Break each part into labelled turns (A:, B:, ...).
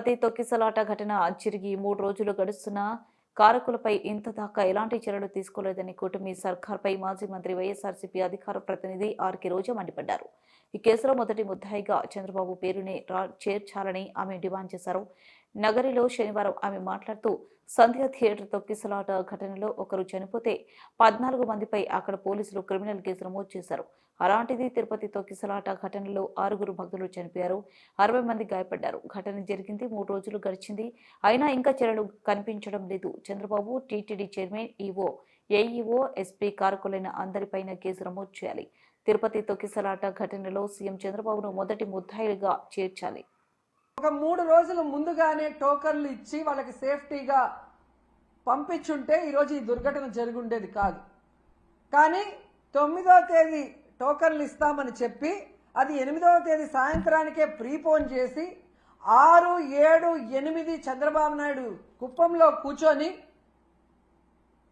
A: తిరుపతి తొక్కిసలాట ఘటన జరిగి 3 రోజులు గడుస్తున్నా కారకులపై ఇంతదాకా ఎలాంటి చర్యలు తీసుకోలేదని కూటమి సర్కార్పై మాజీ మంత్రి వైఎస్ఆర్సీపీ అధికార ప్రతినిధి ఆర్కే రోజా మండిపడ్డారు. ఈ కేసులో మొదటి ముద్దాయిగా చంద్రబాబు పేరునే చేర్చాలని ఆమె డిమాండ్ చేశారు. నగరిలో శనివారం ఆమె మాట్లాడుతూ సంధ్య థియేటర్ తొక్కిసలాట ఘటనలో ఒకరు చనిపోతే 14 మందిపై అక్కడ పోలీసులు క్రిమినల్ కేసు నమోదు చేశారు. అలాంటిది తిరుపతి తొక్కిసలాట ఘటనలో 6 భక్తులు చనిపోయారు, 60 మంది గాయపడ్డారు. ఘటన జరిగింది 3 రోజులు గడిచింది, అయినా ఇంకా చర్యలు కనిపించడం లేదు. Chandrababu, TTD chairman, EO, AEO, SP కారకులైన అందరిపైన కేసు నమోదు చేయాలి. తిరుపతి తొక్కిసలాట ఘటనలో సీఎం చంద్రబాబును మొదటి ముద్దాయిగా చేర్చాలి.
B: ఒక 3 రోజులు ముందుగానే టోకన్లు ఇచ్చి వాళ్ళకి సేఫ్టీగా పంపించుంటే ఈరోజు ఈ దుర్ఘటన జరిగి ఉండేది కాదు. కానీ 9వ తేదీ టోకన్లు ఇస్తామని చెప్పి అది 8వ తేదీ సాయంత్రానికే ప్రీపోన్ చేసి 6, 7, 8 చంద్రబాబు నాయుడు కుప్పంలో కూర్చొని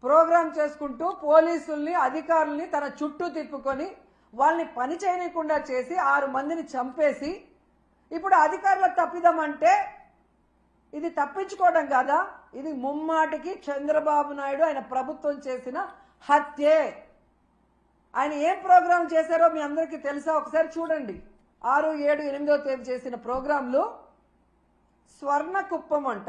B: ప్రోగ్రాం చేసుకుంటూ పోలీసుల్ని, అధికారుల్ని తన చుట్టూ తిప్పుకొని వాళ్ళని పని చేయకుండా చేసి 6 మందిని చంపేసి ఇప్పుడు అధికారుల తప్పిదం అంటే ఇది తప్పించుకోవడం కాదా? ఇది ముమ్మాటికి చంద్రబాబు నాయుడు ఆయన ప్రభుత్వం చేసిన హత్యే. ఆయన ఏం ప్రోగ్రాం చేశారో మీ అందరికీ తెలుసా? ఒకసారి చూడండి. 6, 7, 8వ తేదీ చేసిన ప్రోగ్రాంలు స్వర్ణ కుప్పం అంట,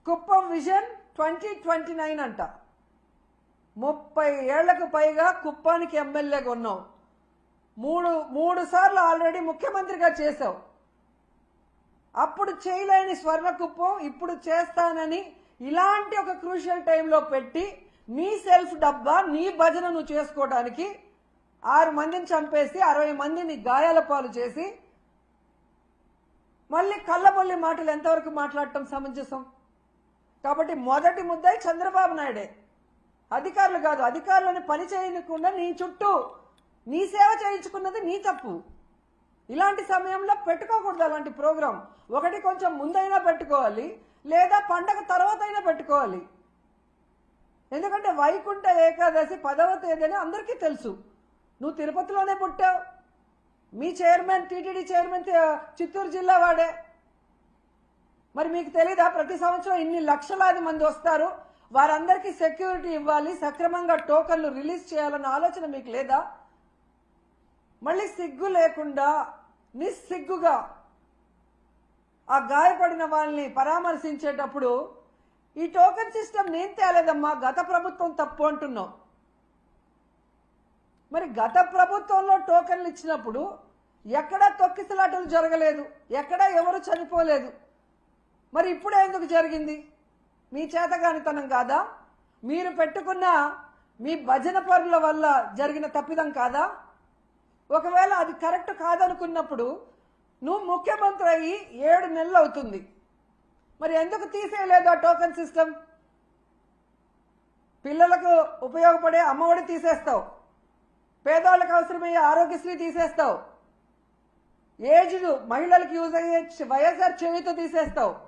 B: కుప్పం విజన్ 2029 అంట. 30 ఏళ్లకు పైగా కుప్పానికి ఎమ్మెల్యేగా ఉన్నావు, మూడు సార్లు ఆల్రెడీ ముఖ్యమంత్రిగా చేశావు. అప్పుడు చేయలేని స్వర్ణ కుప్పం ఇప్పుడు చేస్తానని ఇలాంటి ఒక క్రూషియల్ టైంలో పెట్టి నీ సెల్ఫ్ డబ్బా, నీ భజన నువ్వు చేసుకోవడానికి 6 మందిని చంపేసి 60 మందిని గాయాల పాలు చేసి మళ్ళీ కళ్ళబొల్లి మాటలు ఎంతవరకు మాట్లాడటం సమంజసం? కాబట్టి మొదటి ముద్దాయి చంద్రబాబు నాయుడే, అధికారులు కాదు. అధికారులను పని చేయకుండా నీ చుట్టూ నీ సేవ చేయించుకున్నది నీ తప్పు. ఇలాంటి సమయంలో పెట్టుకోకూడదు అలాంటి ప్రోగ్రాం. ఒకటి కొంచెం ముందైనా పెట్టుకోవాలి, లేదా పండగ తర్వాత అయినా పెట్టుకోవాలి. ఎందుకంటే వైకుంఠ ఏకాదశి 10వ తేదీ అని అందరికీ తెలుసు. నువ్వు తిరుపతిలోనే పుట్టావు, మీ చైర్మన్, టీటీడీ చైర్మన్ చిత్తూరు జిల్లా వాడే. మరి మీకు తెలీదా? ప్రతి సంవత్సరం ఇన్ని లక్షలాది మంది వస్తారు, వారందరికీ సెక్యూరిటీ ఇవ్వాలి, సక్రమంగా టోకన్లు రిలీజ్ చేయాలన్న ఆలోచన మీకు లేదా? మళ్ళీ సిగ్గు లేకుండా నిస్సిగ్గుగా ఆ గాయపడిన వాళ్ళని పరామర్శించేటప్పుడు ఈ టోకన్ సిస్టమ్ నేను తేలేదమ్మా, గత ప్రభుత్వం తప్పు అంటున్నావు. మరి గత ప్రభుత్వంలో టోకన్లు ఇచ్చినప్పుడు ఎక్కడా తొక్కిసలాటలు జరగలేదు, ఎక్కడా ఎవరు చనిపోలేదు. మరి ఇప్పుడే ఎందుకు జరిగింది? మీ చేతగానితనం కాదా? మీరు పెట్టుకున్న మీ భజన పరుల వల్ల జరిగిన తప్పిదం కాదా? ఒకవేళ అది కరెక్ట్ కాదనుకున్నప్పుడు నువ్వు ముఖ్యమంత్రి అయ్యి 7 నెలలు అవుతుంది, మరి ఎందుకు తీసేయలేదు ఆ టోకన్ సిస్టమ్? పిల్లలకు ఉపయోగపడే అమ్మఒడి తీసేస్తావు, పేదవాళ్ళకి అవసరమయ్యే ఆరోగ్యశ్రీ తీసేస్తావు, ఏజ్డ్ మహిళలకు యూజ్ అయ్యే వైఎస్ఆర్ చేయూత తీసేస్తావు.